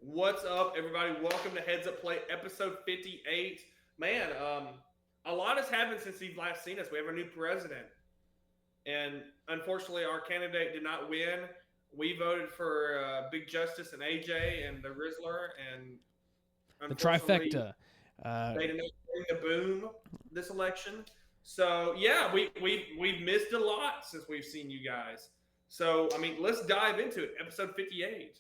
What's up, everybody? Welcome to Heads Up Play, episode 58. Man, a lot has happened since you've last seen us. We have a new president, and unfortunately, our candidate did not win. We voted for Big Justice and AJ and the Rizzler, and The unfortunately, trifecta. Uh, they did not bring the boom this election. So yeah, we've missed a lot since we've seen you guys. So I mean, let's dive into it. Episode 58.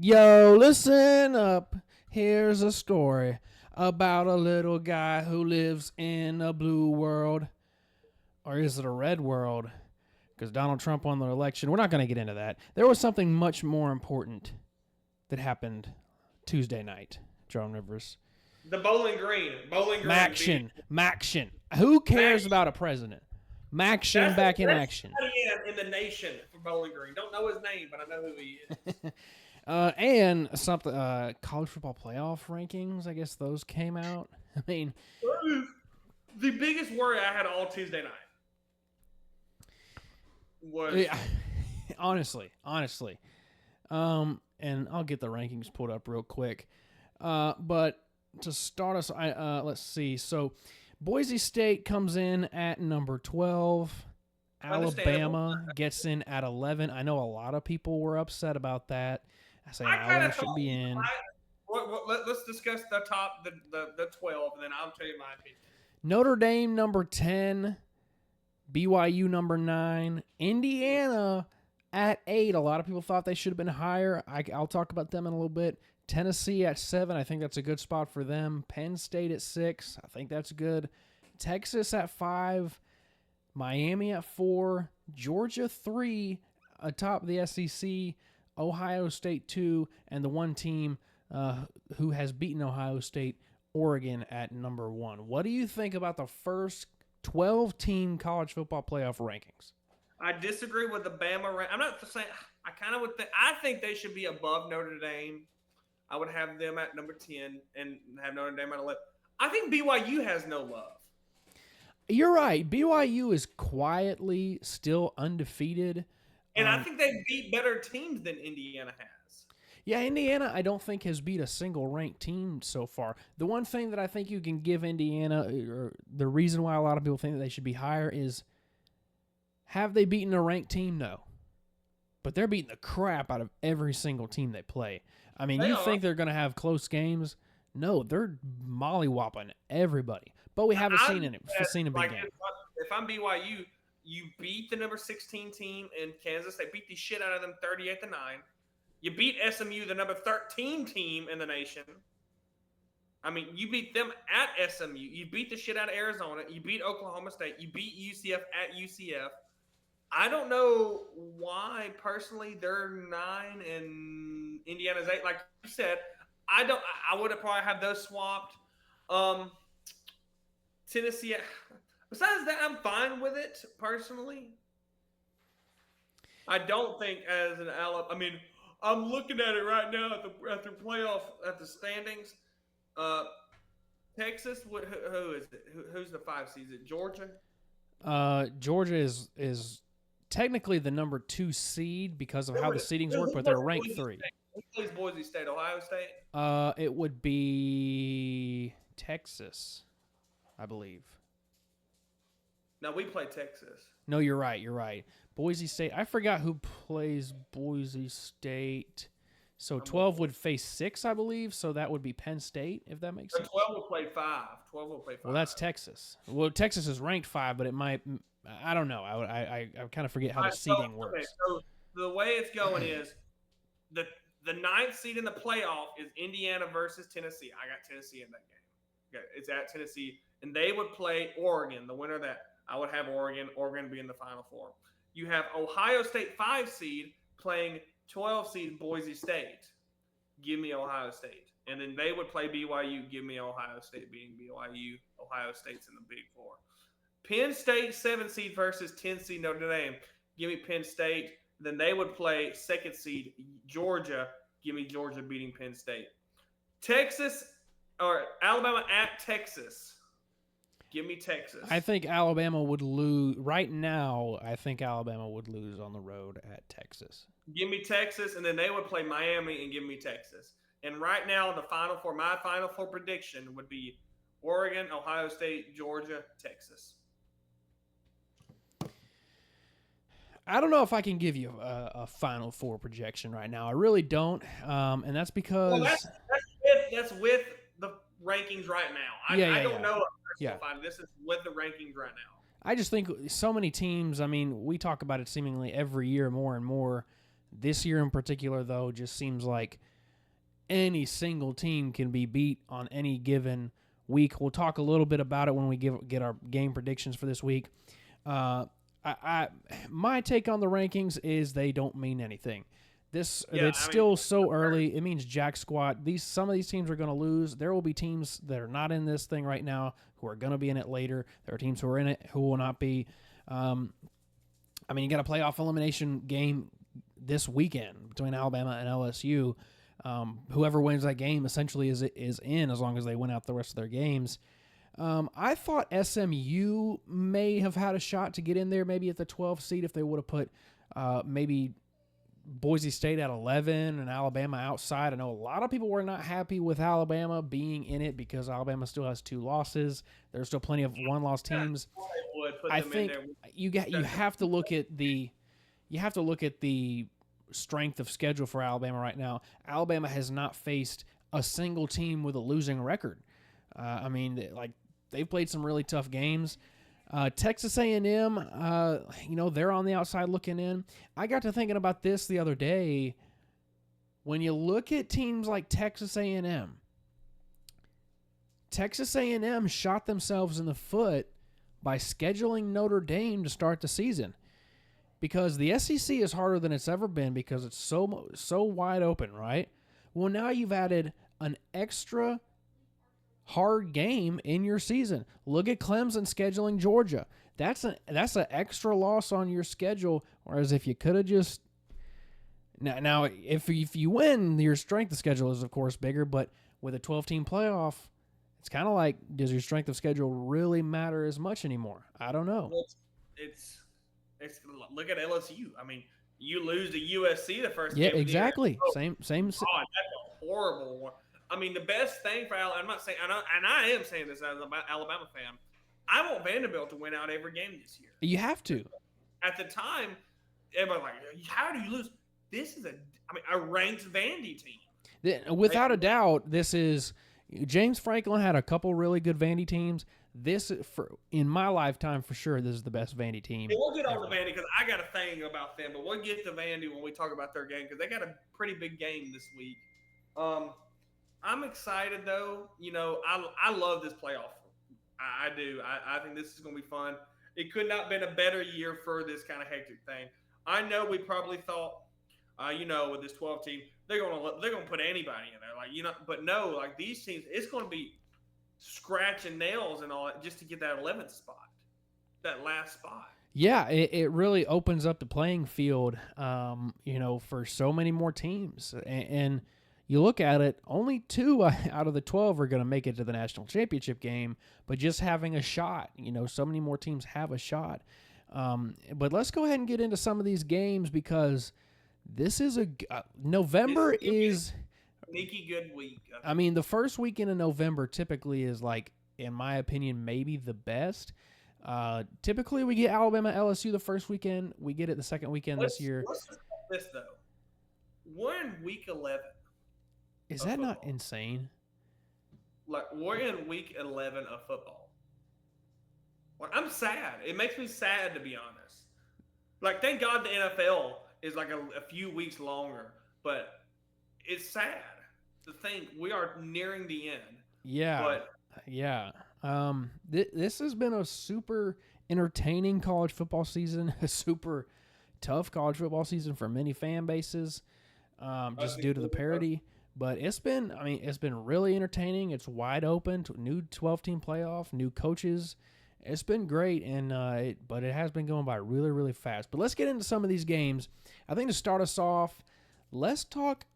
Yo, listen up. Here's a story about a little guy who lives in a blue world. Or is it a red world? Because Donald Trump won the election. We're not going to get into that. There was something much more important that happened Tuesday night, Joan Rivers. The Bowling Green. Maction. Who cares about a president? Maction back in action. In the nation for Bowling Green. Don't know his name, but I know who he is. And something, college football playoff rankings. I guess those came out. I mean, the biggest worry I had all Tuesday night was honestly. And I'll get the rankings pulled up real quick. But to start us, let's see. So, Boise State comes in at number 12. Alabama gets in at 11. I know a lot of people were upset about that. I say Alabama should be in. Let's discuss the top, the 12, and then I'll tell you my opinion. Notre Dame number 10, BYU number 9, Indiana at 8. A lot of people thought they should have been higher. I'll talk about them in a little bit. Tennessee at 7. I think that's a good spot for them. Penn State at 6. I think that's good. Texas at 5. Miami at 4. Georgia 3 atop the SEC. Ohio State 2. And the one team who has beaten Ohio State, Oregon at number 1. What do you think about the first 12-team college football playoff rankings? I disagree with the Bama. I'm not saying I kind of would think. I think they should be above Notre Dame. I would have them at number 10 and have Notre Dame at 11. I think BYU has no love. You're right. BYU is quietly still undefeated. And I think they beat better teams than Indiana has. Yeah, Indiana, I don't think has beat a single ranked team so far. The one thing that I think you can give Indiana, or the reason why a lot of people think that they should be higher, is have they beaten a ranked team? No. But they're beating the crap out of every single team they play. I mean, you think they're going to have close games? No, they're mollywopping everybody. But we haven't seen a big game. If I'm BYU, you beat the number 16 team in Kansas. They beat the shit out of them 38-9. You beat SMU, the number 13 team in the nation. I mean, you beat them at SMU. You beat the shit out of Arizona. You beat Oklahoma State. You beat UCF at UCF. I don't know why, personally, they're 9 and Indiana's 8. Like you said, I would have probably had those swapped. Tennessee. Besides that, I'm fine with it personally. I don't think as an Alabama. I mean, I'm looking at it right now at the playoff at the standings. Texas. Who is it? Who's the 5 seed? Is it Georgia? Georgia is technically the number 2 seed because of how the seedings work, but they're ranked 3. Who plays Boise State? Ohio State? It would be Texas, I believe. No, we play Texas. No, you're right. Boise State. I forgot who plays Boise State. So 12 would face 6, I believe. So that would be Penn State, if that makes sense. 12 will play 5. Well, that's Texas. Well, Texas is ranked 5, but it might. I don't know. I kind of forget how the seeding works. Okay, so the way it's going is the 9th seed in the playoff is Indiana versus Tennessee. I got Tennessee in that game. Okay, it's at Tennessee, and they would play Oregon. The winner of that, I would have Oregon be in the Final Four. You have Ohio State 5 seed playing 12 seed Boise State. Give me Ohio State. And then they would play BYU. Give me Ohio State beating BYU. Ohio State's in the Big Four. Penn State 7 seed versus 10 seed Notre Dame. Give me Penn State. Then they would play 2nd seed Georgia. Give me Georgia beating Penn State. Texas or Alabama at Texas. Give me Texas. I think Alabama would lose right now. I think Alabama would lose on the road at Texas. Give me Texas, and then they would play Miami and give me Texas. And right now, my Final Four prediction would be Oregon, Ohio State, Georgia, Texas. I don't know if I can give you a Final Four projection right now. I really don't, and that's because that's with the rankings right now. I don't know. This is with the rankings right now. I just think so many teams. I mean, we talk about it seemingly every year more and more. This year in particular, though, just seems like any single team can be beat on any given week. We'll talk a little bit about it when we get our game predictions for this week. My take on the rankings is they don't mean anything. It's still so early. It means jack squat. Some of these teams are going to lose. There will be teams that are not in this thing right now who are going to be in it later. There are teams who are in it who will not be. You got a playoff elimination game this weekend between Alabama and LSU. Whoever wins that game essentially is in, as long as they win out the rest of their games. I thought SMU may have had a shot to get in there, maybe at the 12th seed if they would have put maybe Boise State at 11 and Alabama outside. I know a lot of people were not happy with Alabama being in it because Alabama still has 2 losses. There's still plenty of one-loss teams. I think you have to look at the strength of schedule for Alabama right now. Alabama has not faced a single team with a losing record. They've played some really tough games. Texas A&M, they're on the outside looking in. I got to thinking about this the other day. When you look at teams like Texas A&M shot themselves in the foot by scheduling Notre Dame to start the season. Because the SEC is harder than it's ever been because it's so wide open, right? Well, now you've added an extra hard game in your season. Look at Clemson scheduling Georgia. That's an extra loss on your schedule. Whereas if you could have just now if you win, your strength of schedule is of course bigger. But with a 12-team playoff, it's kind of like, does your strength of schedule really matter as much anymore? I don't know. It's look at LSU. I mean, you lose to USC the first game. Yeah, exactly. Same. God, that's a horrible one. I mean, the best thing for Alabama, I'm not saying, and I am saying this as an Alabama fan, I want Vanderbilt to win out every game this year. You have to. At the time, everybody was like, how do you lose? This is a ranked Vandy team. Without a doubt, this is James Franklin had a couple really good Vandy teams. In my lifetime, for sure, this is the best Vandy team. Yeah, we'll get on to Vandy because I got a thing about them, but we'll get to Vandy when we talk about their game because they got a pretty big game this week. I'm excited though. I love this playoff. I do. I think this is going to be fun. It could not have been a better year for this kind of hectic thing. I know we probably thought, with this 12 team, they're going to put anybody in there, but no, like these teams, it's going to be scratching nails and all that just to get that 11th spot, that last spot. Yeah, it really opens up the playing field, for so many more teams. And you look at it, only 2 out of the 12 are going to make it to the national championship game, but just having a shot, so many more teams have a shot. But let's go ahead and get into some of these games because this is November is sneaky good week. I mean, the first weekend of November typically is in my opinion, maybe the best. Typically we get Alabama LSU the first weekend. We get it the second weekend this year. Let's just this though. We're in week 11. Is that football. Not insane? We're in week 11 of football. I'm sad. It makes me sad to be honest. Thank God the NFL is a few weeks longer, but it's sad to think we are nearing the end. Yeah. This has been a super entertaining college football season, a super tough college football season for many fan bases, just due to the parity. But it's been really entertaining. It's wide open. New 12-team playoff, new coaches. It's been great, but it has been going by really, really fast. But let's get into some of these games. I think to start us off, let's talk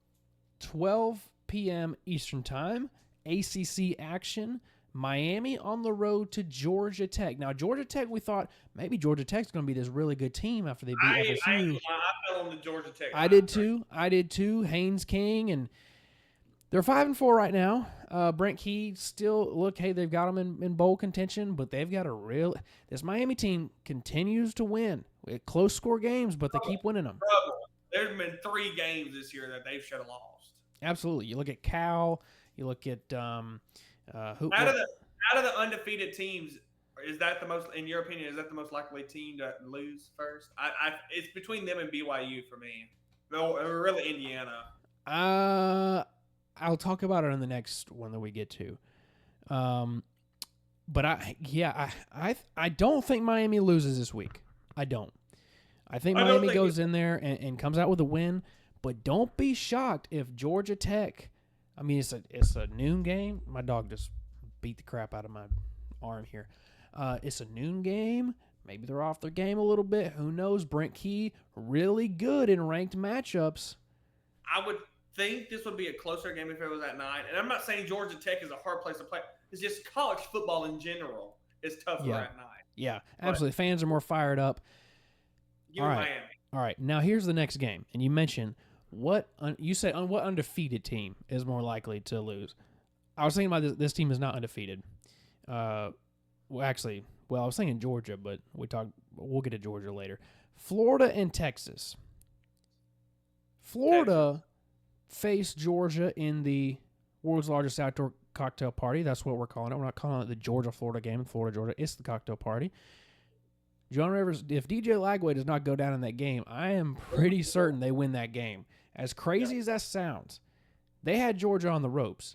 12 p.m. Eastern Time, ACC action. Miami on the road to Georgia Tech. Now, Georgia Tech, we thought maybe Georgia Tech's going to be this really good team after they beat FSU. I fell on the Georgia Tech. I did too. Haynes King, and they're 5-4 right now. Brent Key still hey, they've got them in bowl contention, but they've got this Miami team continues to win. Close score games, but they keep winning them. There's been 3 games this year that they should have lost. Absolutely. You look at Cal. You look at who out of the undefeated teams. Is that the most, in your opinion? Is that the most likely team to lose first? It's between them and BYU for me. No, really Indiana. I'll talk about it on the next one that we get to. But I don't think Miami loses this week. I don't. I think Miami goes in there and comes out with a win. But don't be shocked if Georgia Tech. I mean, it's a noon game. My dog just beat the crap out of my arm here. It's a noon game. Maybe they're off their game a little bit. Who knows? Brent Key, really good in ranked matchups. I would think this would be a closer game if it was at 9. And I'm not saying Georgia Tech is a hard place to play. It's just college football in general is tougher at 9. Yeah, absolutely. Fans are more fired up. Give me Miami. All right. Now here's the next game. And you mentioned what undefeated team is more likely to lose. I was thinking about this team is not undefeated. I was thinking Georgia, but we'll get to Georgia later. Florida and Texas. Florida faced Georgia in the world's largest outdoor cocktail party. That's what we're calling it. We're not calling it the Georgia-Florida game, Florida-Georgia. It's the cocktail party. John Rivers, if DJ Lagway does not go down in that game, I am pretty certain they win that game. As crazy as that sounds, they had Georgia on the ropes.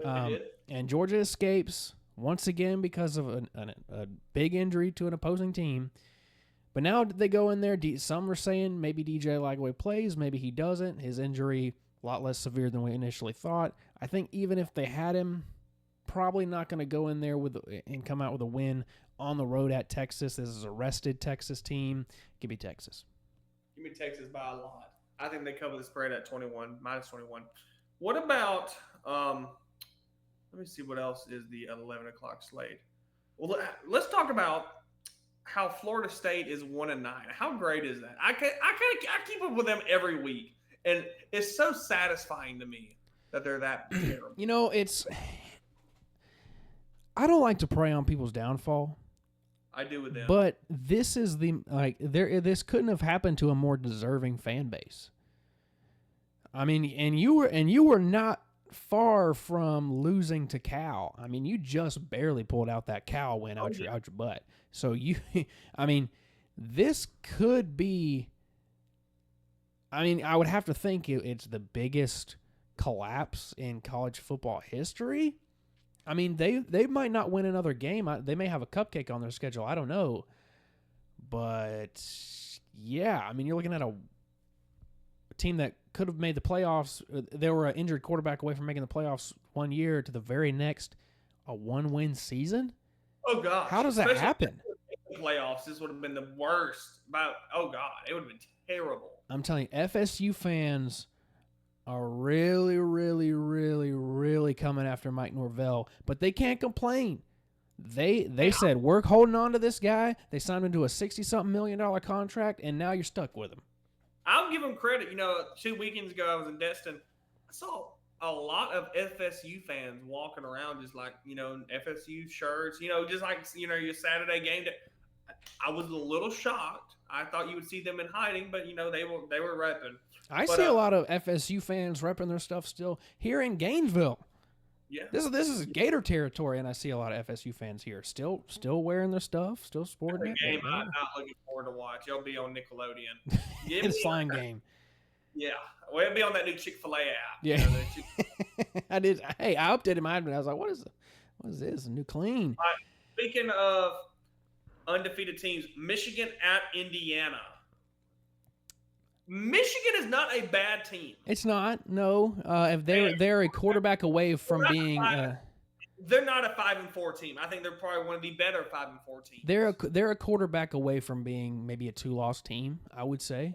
And Georgia escapes once again because of a big injury to an opposing team. But now they go in there. Some are saying maybe DJ Lagway plays, maybe he doesn't. His injury, a lot less severe than we initially thought. I think even if they had him, probably not going to go in there and come out with a win on the road at Texas. This is a rested Texas team. Give me Texas. Give me Texas by a lot. I think they cover the spread at minus 21. What about let me see what else is the 11 o'clock slate. Well, let's talk about how Florida State is 1-9. How great is that? I keep up with them every week, and it's so satisfying to me that they're that terrible. You know, I don't like to prey on people's downfall. I do with them. But this is this couldn't have happened to a more deserving fan base. I mean, and you were not far from losing to Cal. I mean, you just barely pulled out that Cal win out your butt. So this could be. I mean, I would have to think it's the biggest collapse in college football history. I mean, they might not win another game. They may have a cupcake on their schedule. I don't know. But, yeah, I mean, you're looking at a team that could have made the playoffs. They were an injured quarterback away from making the playoffs one year to the very next, a 1-win season. Oh, gosh. How does that happen? Playoffs, this would have been the worst. It would have been terrible. I'm telling you, FSU fans are really, really, really, really coming after Mike Norvell, but they can't complain. They said, we're holding on to this guy. They signed him to a $60-something million contract, and now you're stuck with him. I'll give him credit. 2 weekends ago, I was in Destin. I saw a lot of FSU fans walking around just like, FSU shirts, just like, your Saturday game day. I was a little shocked. I thought you would see them in hiding, but, they were repping. I see a lot of FSU fans repping their stuff still here in Gainesville. Yeah, this is Gator territory, and I see a lot of FSU fans here still wearing their stuff, still sporting it. Game I'm not looking forward to watch. It'll be on Nickelodeon. It's a fine game. Yeah, well, it'll be on that new Chick-fil-A app. Yeah, I did. Hey, I updated mine, but I was like, "What is this? A new clean." Speaking of undefeated teams, Michigan at Indiana. Michigan is not a bad team. It's not. No, if they're a quarterback away from being. They're not a 5-4 team. I think they're probably one of the better 5-4 teams. They're a quarterback away from being maybe a 2-loss team. I would say.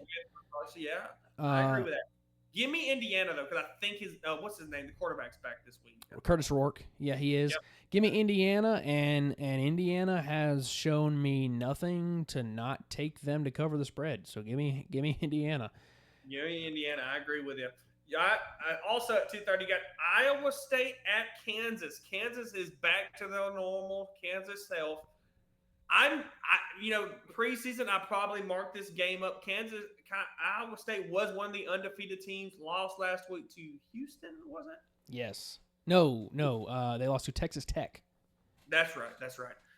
Yeah, I agree with that. Give me Indiana though, because I think what's his name? The quarterback's back this week. Curtis Rourke. Yeah, he is. Give me Indiana, and Indiana has shown me nothing to not take them to cover the spread. So give me Indiana. Indiana, I agree with you. Yeah, I also at 2:30 got Iowa State at Kansas. Kansas is back to their normal Kansas self. Preseason, I probably marked this game up. Iowa State was one of the undefeated teams. Lost last week to Houston, was it? Yes. No. They lost to Texas Tech. That's right.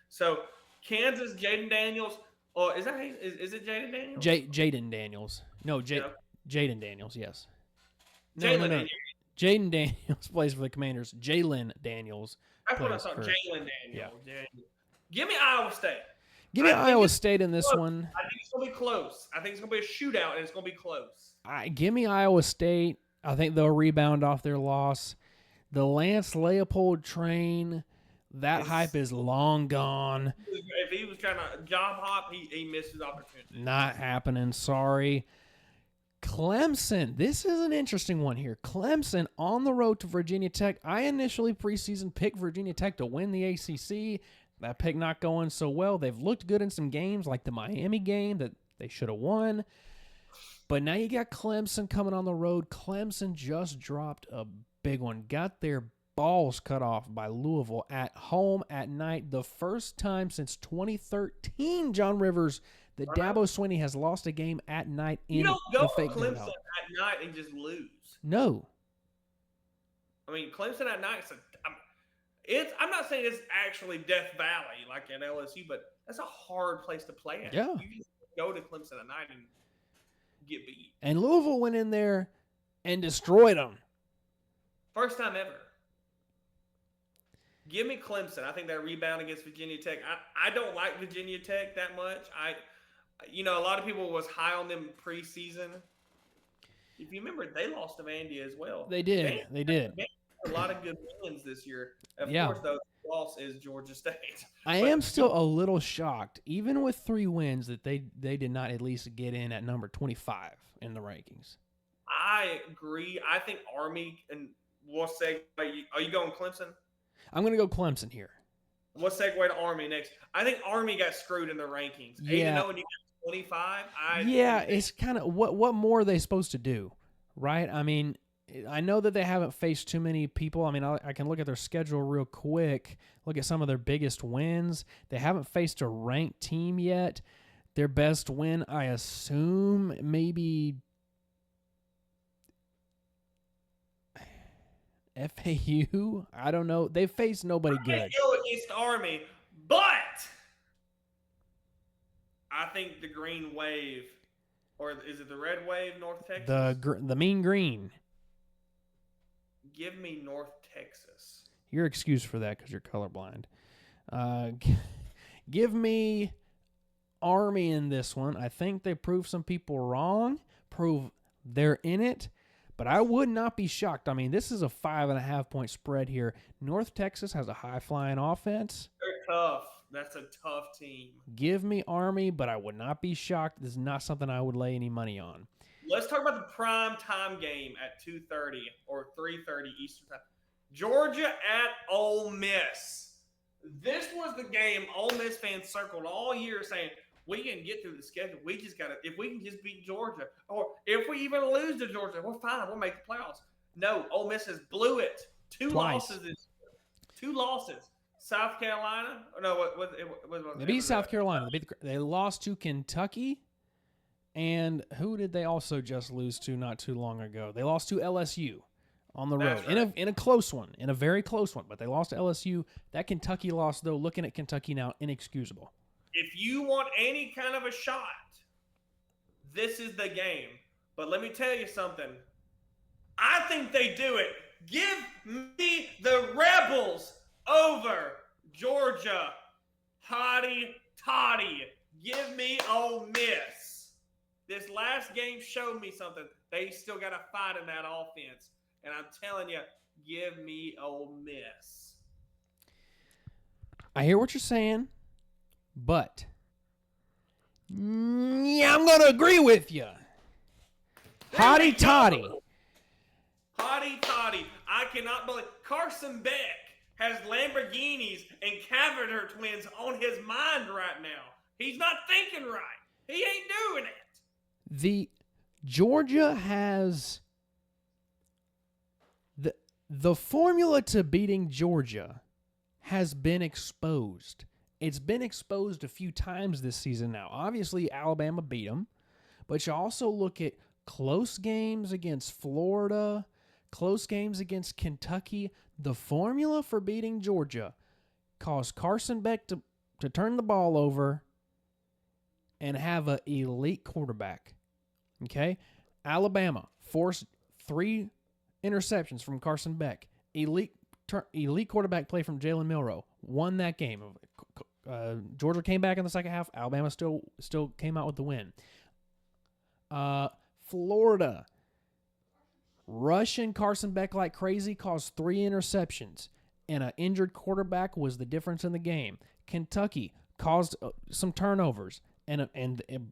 So Kansas, Jaden Daniels. Oh, is it Jaden Daniels? Jaden Daniels. No, Jaden Daniels. Yes. No. Jaden Daniels plays for the Commanders. Jalen Daniels. That's what I thought. Jalen Daniels. Yeah. Give me Iowa State. Give me Iowa State in this one. I think it's going to be close. I think it's going to be a shootout, and it's going to be close. Give me Iowa State. I think they'll rebound off their loss. The Lance Leopold train, that hype is long gone. If he was trying to job hop, he missed his opportunity. Not happening. Sorry. Clemson. This is an interesting one here. Clemson on the road to Virginia Tech. I initially preseason picked Virginia Tech to win the ACC. That pick not going so well. They've looked good in some games, like the Miami game that they should have won. But now you got Clemson coming on the road. Clemson just dropped a big one. Got their balls cut off by Louisville at home at night. The first time since 2013, John Rivers, that Dabo Swinney has lost a game at night in the fake Clemson at night and just lose. No. I mean, Clemson at night, I'm not saying it's actually Death Valley like at LSU, but that's a hard place to play at. Yeah. You just go to Clemson at night and get beat. And Louisville went in there and destroyed them. First time ever. Give me Clemson. I think that rebound against Virginia Tech. I don't like Virginia Tech that much. A lot of people was high on them preseason. If you remember, they lost to Vandy as well. They did. They did. A lot of good wins this year. Of course, though, the loss is Georgia State. I am still a little shocked, even with 3 wins, that they did not at least get in at number 25 in the rankings. I agree. I think Army, and we'll segue. Are you going Clemson? I'm going to go Clemson here. We'll segue to Army next. I think Army got screwed in the rankings. Yeah. 8-0 and you got 25. It's kind of what more are they supposed to do, right? I mean, I know that they haven't faced too many people. I mean, I can look at their schedule real quick, look at some of their biggest wins. They haven't faced a ranked team yet. Their best win, I assume, maybe FAU. I don't know. They faced nobody good. Go against Army, but I think the Green Wave, or is it the Red Wave, North Texas? The Mean Green. Give me North Texas. You're excused for that because you're colorblind. Give me Army in this one. I think they prove some people wrong, prove they're in it, but I would not be shocked. I mean, this is a 5.5 point spread here. North Texas has a high flying offense. They're tough. That's a tough team. Give me Army, but I would not be shocked. This is not something I would lay any money on. Let's talk about the prime time game at 2:30 or 3:30 Eastern time. Georgia at Ole Miss. This was the game Ole Miss fans circled all year saying, we can get through the schedule. We just got to – if we can just beat Georgia, or if we even lose to Georgia, we're fine. We'll make the playoffs. No, Ole Miss has blew it. Two losses. South Carolina? No, they beat South Carolina. They lost to Kentucky. And who did they also just lose to not too long ago? They lost to LSU on the road. Right. In a close one, in a very close one, but they lost to LSU. That Kentucky loss, though, looking at Kentucky now, inexcusable. If you want any kind of a shot, this is the game. But let me tell you something. I think they do it. Give me the Rebels over Georgia. Hotty toddy. Give me Ole Miss. This last game showed me something. They still got to fight in that offense. And I'm telling you, give me Ole Miss. I hear what you're saying, but I'm going to agree with you. Hotty toddy. Hotty toddy. I cannot believe Carson Beck has Lamborghinis and Cavalier twins on his mind right now. He's not thinking right. He ain't doing it. The Georgia has the formula to beating Georgia has been exposed. It's been exposed a few times this season now. Obviously, Alabama beat them, but you also look at close games against Florida, close games against Kentucky. The formula for beating Georgia caused Carson Beck to turn the ball over and have an elite quarterback. Okay? Alabama forced 3 interceptions from Carson Beck. Elite quarterback play from Jalen Milroe. Won that game. Georgia came back in the second half. Alabama still came out with the win. Florida rushing Carson Beck like crazy, caused 3 interceptions, and an injured quarterback was the difference in the game. Kentucky caused some turnovers, and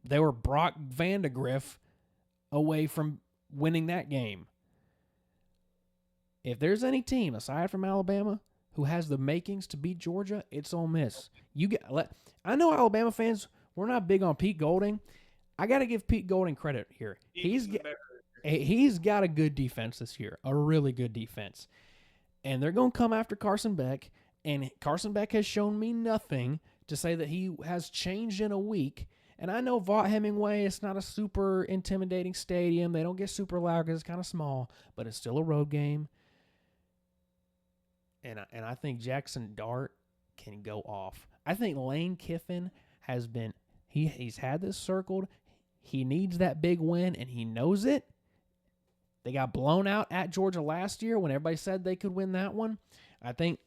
they were Brock Vandagriff away from winning that game. If there's any team aside from Alabama who has the makings to beat Georgia, it's Ole Miss. I know Alabama fans, we're not big on Pete Golding. I got to give Pete Golding credit here. He's got a good defense this year, a really good defense. And they're going to come after Carson Beck, and Carson Beck has shown me nothing to say that he has changed in a week. And I know Vaught Hemingway, it's not a super intimidating stadium. They don't get super loud because it's kind of small, but it's still a road game. And I think Jackson Dart can go off. I think Lane Kiffin has been he's had this circled. He needs that big win, and he knows it. They got blown out at Georgia last year when everybody said they could win that one. I think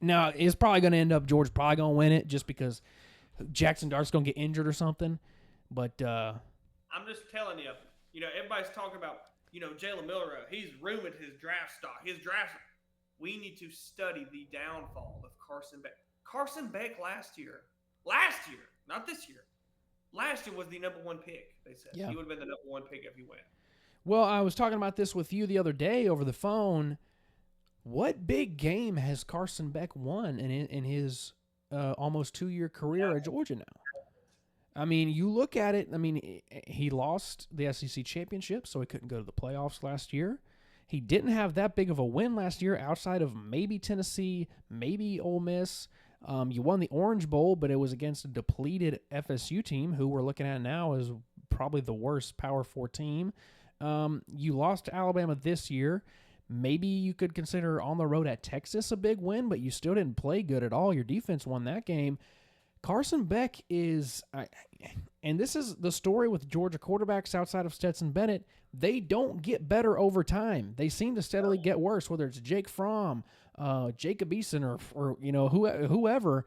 now it's probably going to end up Georgia's probably going to win it just because Jackson Dart's going to get injured or something. But I'm just telling you, everybody's talking about, Jalen Milroe. He's ruined his draft stock. We need to study the downfall of Carson Beck. Carson Beck last year, not this year. Last year was the number 1 pick, they said. Yeah. He would have been the number 1 pick if he went. Well, I was talking about this with you the other day over the phone. What big game has Carson Beck won in his almost 2-year career at Georgia now? I mean, you look at it. I mean, he lost the SEC championship, so he couldn't go to the playoffs last year. He didn't have that big of a win last year outside of maybe Tennessee, maybe Ole Miss. You won the Orange Bowl, but it was against a depleted FSU team who we're looking at now as probably the worst Power 4 team. You lost to Alabama this year. Maybe you could consider on the road at Texas a big win, but you still didn't play good at all. Your defense won that game. Carson Beck is, and this is the story with Georgia quarterbacks outside of Stetson Bennett, they don't get better over time. They seem to steadily get worse, whether it's Jake Fromm, Jacob Eason, or whoever.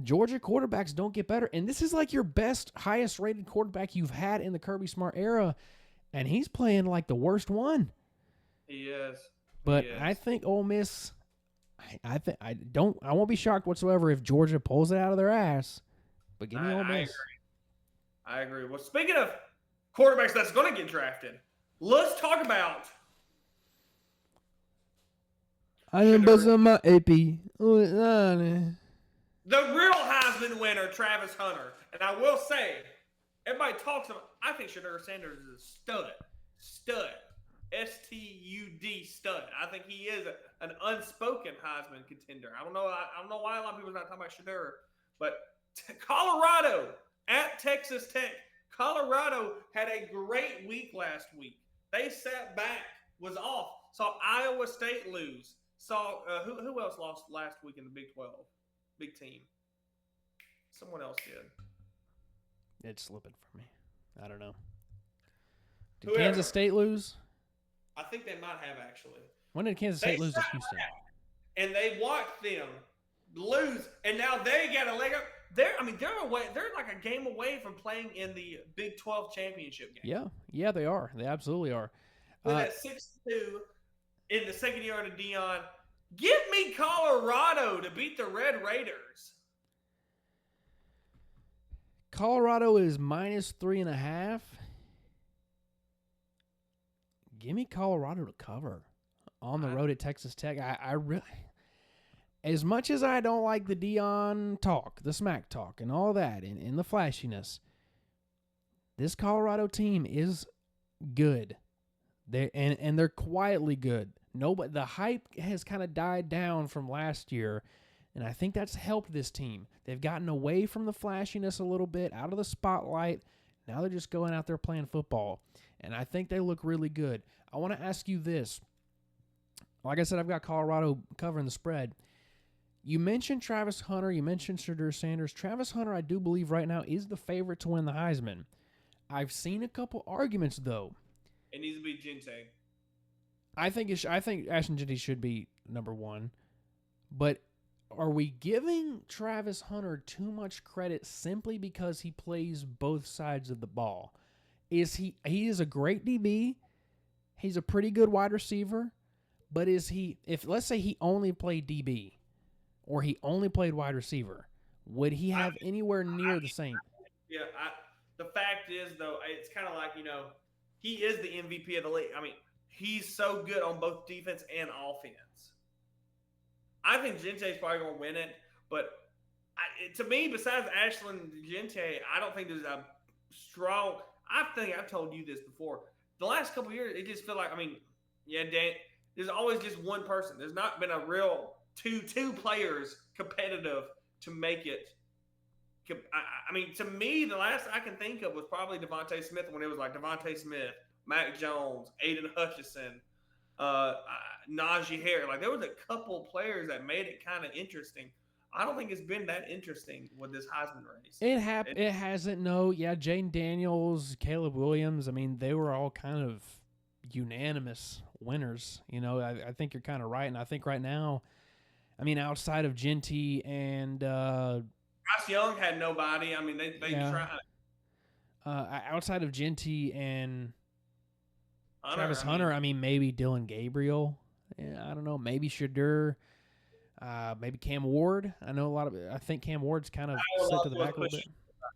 Georgia quarterbacks don't get better. And this is like your best, highest-rated quarterback you've had in the Kirby Smart era, and he's playing like the worst one. He is. But I think Ole Miss, I won't be shocked whatsoever if Georgia pulls it out of their ass. But give me Ole Miss. I agree. Well, speaking of quarterbacks that's going to get drafted, let's talk about. I am buzzing my AP. The real Heisman winner, Travis Hunter. And I will say, everybody talks about, I think Shedeur Sanders is a stud. S-T-U-D, stud. I think he is an unspoken Heisman contender. I don't know why a lot of people are not talking about Shedeur, but Colorado at Texas Tech. Colorado had a great week last week. They sat back, was off, saw Iowa State lose, saw who else lost last week in the Big 12? Big team. Someone else did. It's slipping from me. I don't know. Did Kansas State lose? I think they might have, actually. When did Kansas State lose to Houston? And they watched them lose, and now they got a leg up. They're away. They're like a game away from playing in the Big 12 championship game. Yeah, they are. They absolutely are. With that 6-2 in the second year under Dion, give me Colorado to beat the Red Raiders. Colorado is -3.5. Give me Colorado to cover on the road at Texas Tech. I really, as much as I don't like the Dion talk, the smack talk, and all that, and the flashiness, this Colorado team is good. They're quietly good. Nobody, the hype has kind of died down from last year, and I think that's helped this team. They've gotten away from the flashiness a little bit, out of the spotlight. Now they're just going out there playing football, and I think they look really good. I want to ask you this. Like I said, I've got Colorado covering the spread. You mentioned Travis Hunter. You mentioned Shedeur Sanders. Travis Hunter, I do believe right now, is the favorite to win the Heisman. I've seen a couple arguments, though. It needs to be Gente. I think Ashton Jeanty should be number one, but are we giving Travis Hunter too much credit simply because he plays both sides of the ball? He is a great DB, he's a pretty good wide receiver, but if let's say he only played DB or he only played wide receiver, would he have anywhere near the same? Yeah, the fact is though, it's kind of like, he is the MVP of the league. I mean, he's so good on both defense and offense. I think Gente's probably going to win it, but to me, besides Ashland Gente, I don't think there's a strong. I think I've told you this before. The last couple of years, it just felt like, Dan, there's always just one person. There's not been a real two players competitive to make it. To me, the last I can think of was probably Devontae Smith when it was like Devontae Smith, Mac Jones, Aiden Hutchinson, Najee Harris. Like, there was a couple players that made it kind of interesting. I don't think it's been that interesting with this Heisman race. It hasn't. No, yeah, Jaden Daniels, Caleb Williams. They were all kind of unanimous winners. I think you're kind of right, and I think right now, outside of Gente and Bryce Young had nobody. They tried. Outside of Gente and Travis Hunter, Hunter, maybe Dylan Gabriel. Yeah, I don't know. Maybe Shedeur. Maybe Cam Ward. I think Cam Ward's kind of set to the back a little bit.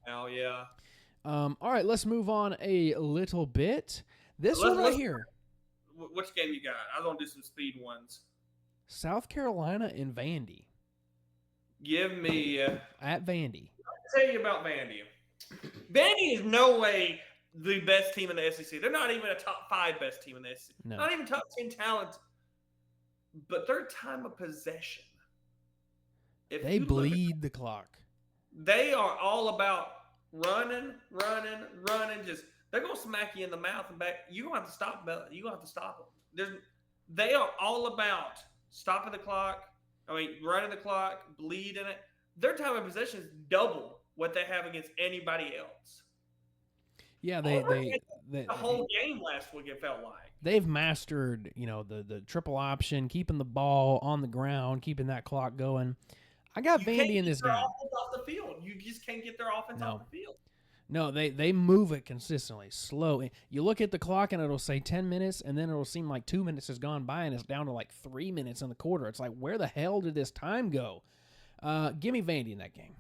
Now, yeah. All right, let's move on a little bit. This one right here. Which game you got? I was going to do some speed ones. South Carolina and Vandy. Give me at Vandy. I'll tell you about Vandy. Vandy is no way the best team in the SEC. They're not even a top 5 best team in the SEC. No. Not even top 10 talent. But their time of possession. They bleed the clock. They are all about running. Just they're gonna smack you in the mouth and back. You don't have to stop them. You don't have to stop them. They are all about stopping the clock. Running the clock, bleeding it. Their time of possession is double what they have against anybody else. Yeah, the whole game last week, it felt like. They've mastered, the triple option, keeping the ball on the ground, keeping that clock going. I got Vandy in this game. Off the field. You just can't get their offense off the field. No, they move it consistently, slow. You look at the clock and it'll say 10 minutes, and then it'll seem like 2 minutes has gone by, and it's down to like 3 minutes in the quarter. It's like, where the hell did this time go? Give me Vandy in that game.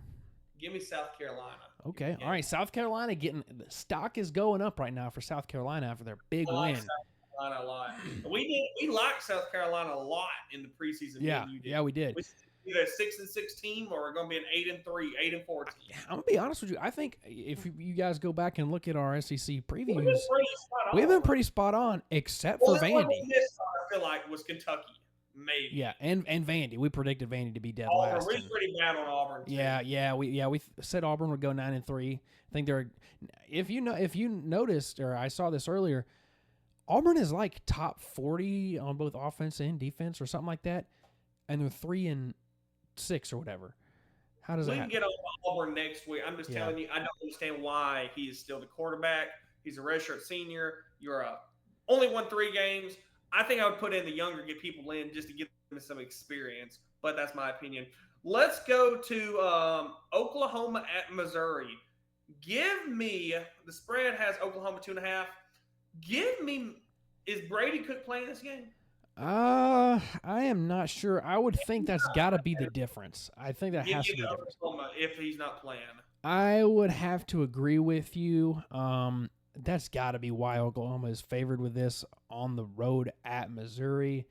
Give me South Carolina. Okay, all right. South Carolina the stock is going up right now for South Carolina after their big win. South Carolina a lot. We liked South Carolina a lot in the preseason. Yeah, we did. Either a 6-6 team or we're going to be an 8-3, 8-4 team. I'm gonna be honest with you. I think if you guys go back and look at our SEC previews, we've been pretty spot on, except for Vandy. I feel like was Kentucky, maybe. Yeah, and Vandy. We predicted Vandy to be dead Auburn, last. We were pretty bad on Auburn. Too. We said Auburn would go 9-3. I think they're. If you noticed, or I saw this earlier, Auburn is like top 40 on both offense and defense, or something like that, and they're 3-6 or whatever. How does that happen? We can get on Auburn next week. I'm just telling you, I don't understand why he is still the quarterback. He's a redshirt senior. You're only won 3 games. I think I would put in the younger, get people in just to give them some experience. But that's my opinion. Let's go to Oklahoma at Missouri. Give me the spread has Oklahoma 2.5. Give me, is Brady Cook playing this game? I am not sure. I would think that's got to be the difference. I think that has to be the difference. If he's not playing, I would have to agree with you. That's got to be why Oklahoma is favored with this on the road at Missouri.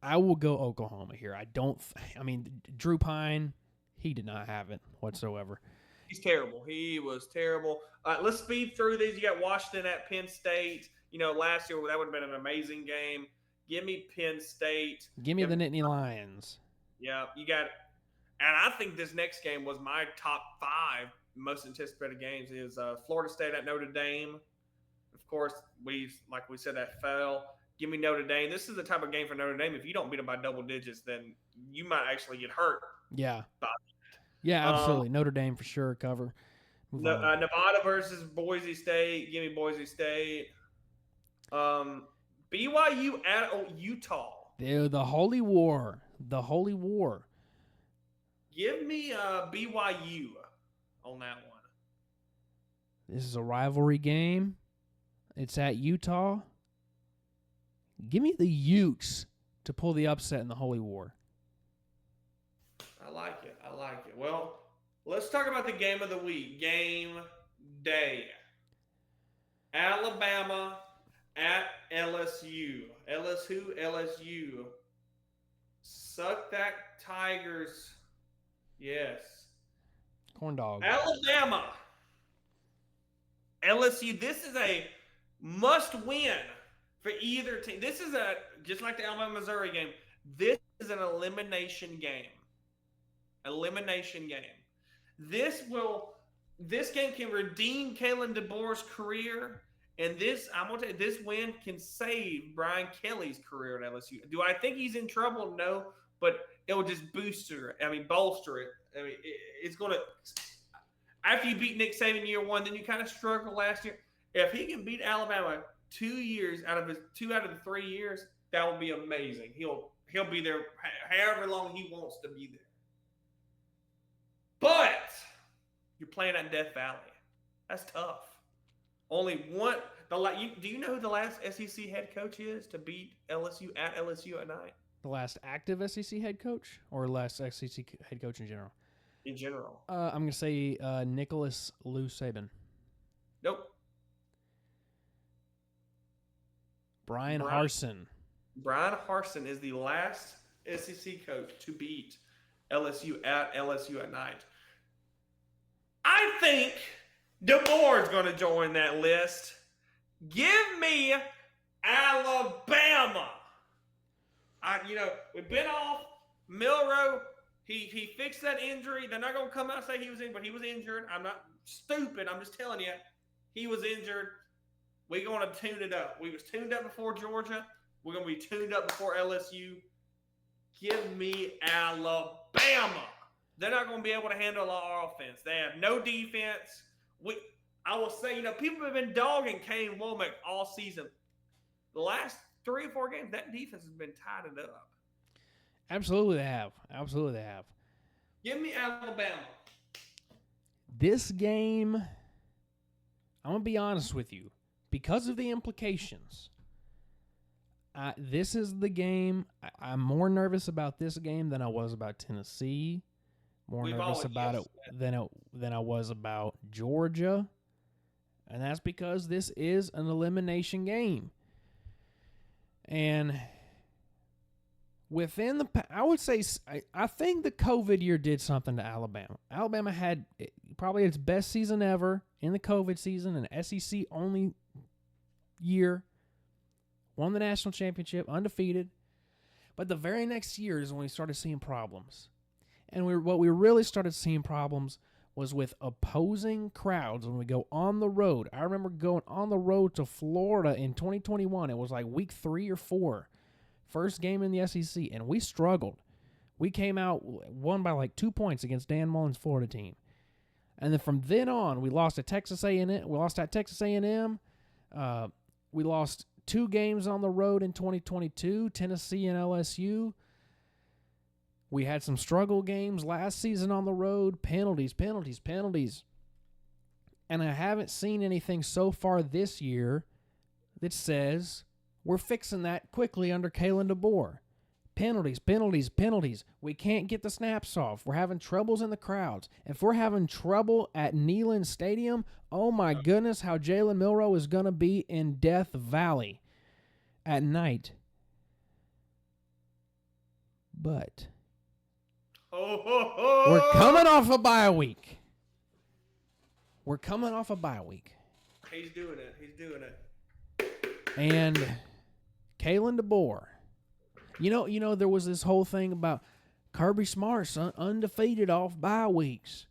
I will go Oklahoma here. I mean, Drew Pine, he did not have it whatsoever. He's terrible. He was terrible. Let's speed through these. You got Washington at Penn State. Last year that would have been an amazing game. Give me Penn State. Give me the Nittany Lions. Yeah, you got – and I think this next game was my top 5 most anticipated games is Florida State at Notre Dame. Of course, like we said, that fell. Give me Notre Dame. This is the type of game for Notre Dame. If you don't beat them by double digits, then you might actually get hurt. Yeah. Yeah, absolutely. Notre Dame for sure cover. Nevada versus Boise State. Give me Boise State. BYU at Utah. The Holy War. The Holy War. Give me BYU on that one. This is a rivalry game. It's at Utah. Give me the Utes to pull the upset in the Holy War. I like it. Well, let's talk about the game of the week. Game day. Alabama at LSU. LSU. Suck that Tigers. Yes. Corn dog. Alabama. LSU. This is a must win for either team. This is just like the Alabama-Missouri game. This is an elimination game. This game can redeem Kalen DeBoer's career, and I'm gonna tell you, this win can save Brian Kelly's career at LSU. Do I think he's in trouble? No, but it will just bolster it. It's gonna. After you beat Nick Saban year 1, then you kind of struggled last year. If he can beat Alabama 2 years out of the 3 years, that will be amazing. He'll be there however long he wants to be there. But you're playing at Death Valley. That's tough. Only one. Do you know who the last SEC head coach is to beat LSU at night? The last active SEC head coach or last SEC head coach in general? In general. I'm going to say Nicholas Lou Saban. Nope. Brian Harsin. Brian Harsin is the last SEC coach to beat LSU at night. I think DeBoer is going to join that list. Give me Alabama. We've been off Milroe. He fixed that injury. They're not going to come out and say he was injured, but he was injured. I'm not stupid. I'm just telling you, he was injured. We're going to tune it up. We was tuned up before Georgia. We're going to be tuned up before LSU. Give me Alabama. They're not going to be able to handle our offense. They have no defense. I will say, people have been dogging Kane Womack all season. The last 3 or 4 games, that defense has been tied up. Absolutely they have. Give me Alabama. This game, I'm going to be honest with you. Because of the implications, this is the game. I'm more nervous about this game than I was about Tennessee. More nervous about it than I was about Georgia. And that's because this is an elimination game. And I would say, I think the COVID year did something to Alabama. Alabama had probably its best season ever in the COVID season, an SEC only year. Won the national championship, undefeated. But the very next year is when we started seeing problems. And what we really started seeing problems was with opposing crowds when we go on the road. I remember going on the road to Florida in 2021. It was like week 3 or 4. First game in the SEC, and we struggled. We came out, won by like 2 points against Dan Mullen's Florida team. And then from then on, we lost at Texas A&M. We lost at Texas A&M. We lost 2 games on the road in 2022, Tennessee and LSU. We had some struggle games last season on the road, penalties. And I haven't seen anything so far this year that says we're fixing that quickly under Kalen DeBoer. Penalties. We can't get the snaps off. We're having troubles in the crowds. If we're having trouble at Neyland Stadium, oh my goodness, how Jalen Milroe is going to be in Death Valley at night. But Oh. we're coming off a bye week. He's doing it. And Kalen DeBoer. You know, there was this whole thing about Kirby Smart's undefeated off bye weeks.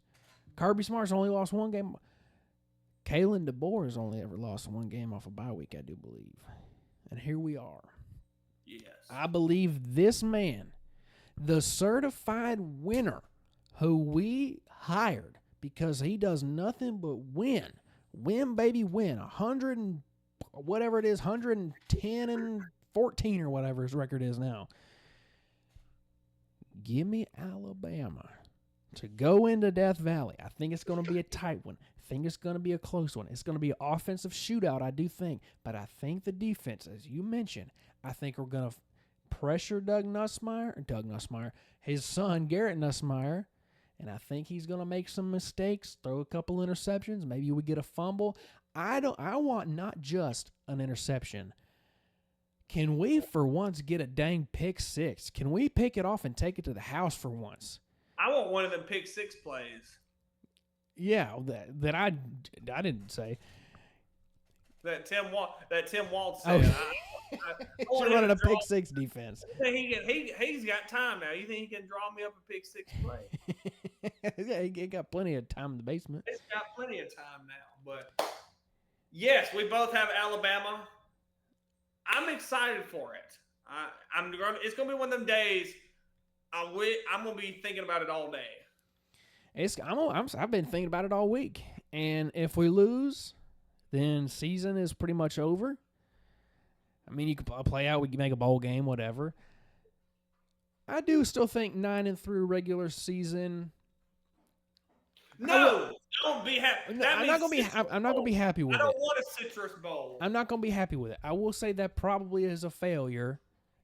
Kirby Smart's only lost one game. Kalen DeBoer has only ever lost one game off a bye week, I do believe. And here we are. Yes. I believe this man, the certified winner who we hired because he does nothing but win. Win, baby, win. 100 and whatever it is, 110 and 14 or whatever his record is now. Give me Alabama to go into Death Valley. I think it's going to be a tight one. I think it's going to be a close one. It's going to be an offensive shootout, I do think. But I think the defense, as you mentioned, I think we're going to pressure Doug Nussmeier, his son, Garrett Nussmeier, and I think he's going to make some mistakes, throw a couple interceptions. Maybe we get a fumble. I want not just an interception. Can we, for once, get a dang pick six? Can we pick it off and take it to the house for once? I want one of them pick six plays. Yeah, that I didn't say. That Tim Waltz Oh. said. You're running a pick six defense. He's got time now. You think he can draw me up a pick six play? Yeah, he got plenty of time in the basement. It's got plenty of time now. But yes, we both have Alabama. I'm excited for it. It's gonna be one of them days. I'm gonna be thinking about it all day. I've been thinking about it all week, and if we lose, then season is pretty much over. I mean, you can play out, we can make a bowl game, whatever. I do still think 9-3 regular season. No, don't be happy. I'm not gonna be happy with it. I don't want a Citrus Bowl. I'm not gonna be happy with it. I will say that probably is a failure.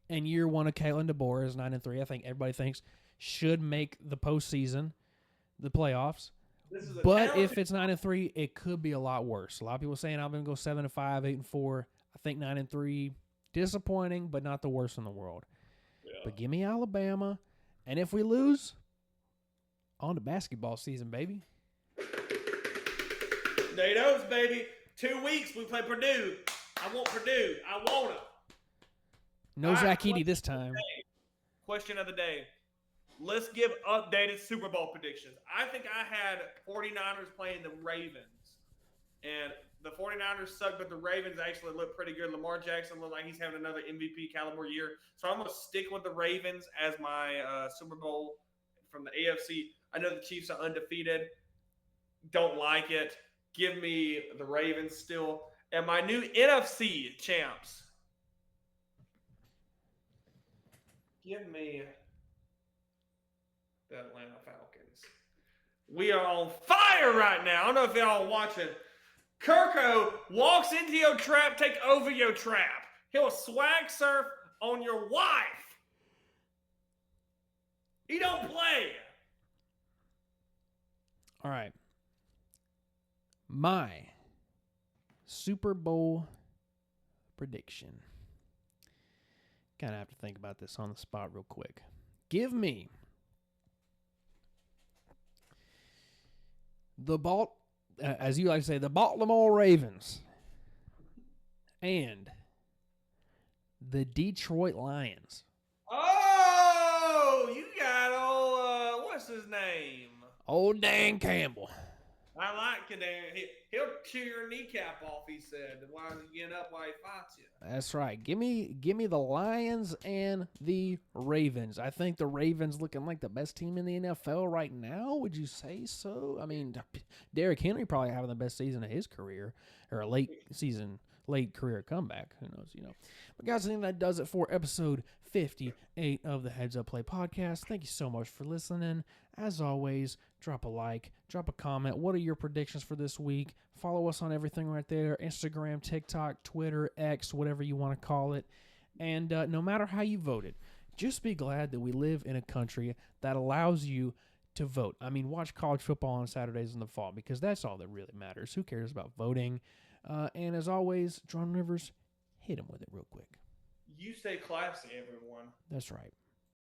And year one of Kalen DeBoer is 9-3. I think everybody thinks should make the postseason, the playoffs. But if it's 9-3, it could be a lot worse. A lot of people saying I'm gonna go 7-5, 8-4. I think 9-3, disappointing, but not the worst in the world. Yeah. But give me Alabama, and if we lose, on to basketball season, baby. Nate Oates, baby. 2 weeks we play Purdue. I want Purdue. I want them. No Zach Edey this time. Question of the day. Let's give updated Super Bowl predictions. I think I had 49ers playing the Ravens. And the 49ers suck, but the Ravens actually look pretty good. Lamar Jackson looked like he's having another MVP caliber year. So I'm going to stick with the Ravens as my Super Bowl from the AFC. I know the Chiefs are undefeated. Don't like it. Give me the Ravens still. And my new NFC champs. Give me the Atlanta Falcons. We are on fire right now. I don't know if y'all are watching. Kirko walks into your trap, take over your trap. He'll swag surf on your wife. He don't play. All right. My Super Bowl prediction. Kind of have to think about this on the spot real quick. Give me as you like to say, the Baltimore Ravens and the Detroit Lions. Oh, you got old, what's his name? Old Dan Campbell. I like it. He'll chew your kneecap off, he said, while you get up while he fights you. That's right. Give me the Lions and the Ravens. I think the Ravens looking like the best team in the NFL right now. Would you say so? I mean, Derrick Henry probably having the best season of his career, or a late career comeback. Who knows, But guys, I think that does it for episode 58 of the Heads Up Play podcast. Thank you so much for listening. As always, drop a like, drop a comment. What are your predictions for this week? Follow us on everything right there. Instagram, TikTok, Twitter, X, whatever you want to call it. And no matter how you voted, just be glad that we live in a country that allows you to vote. I mean, watch college football on Saturdays in the fall, because that's all that really matters. Who cares about voting? And as always, John Rivers, hit him with it real quick. You stay classy, everyone. That's right.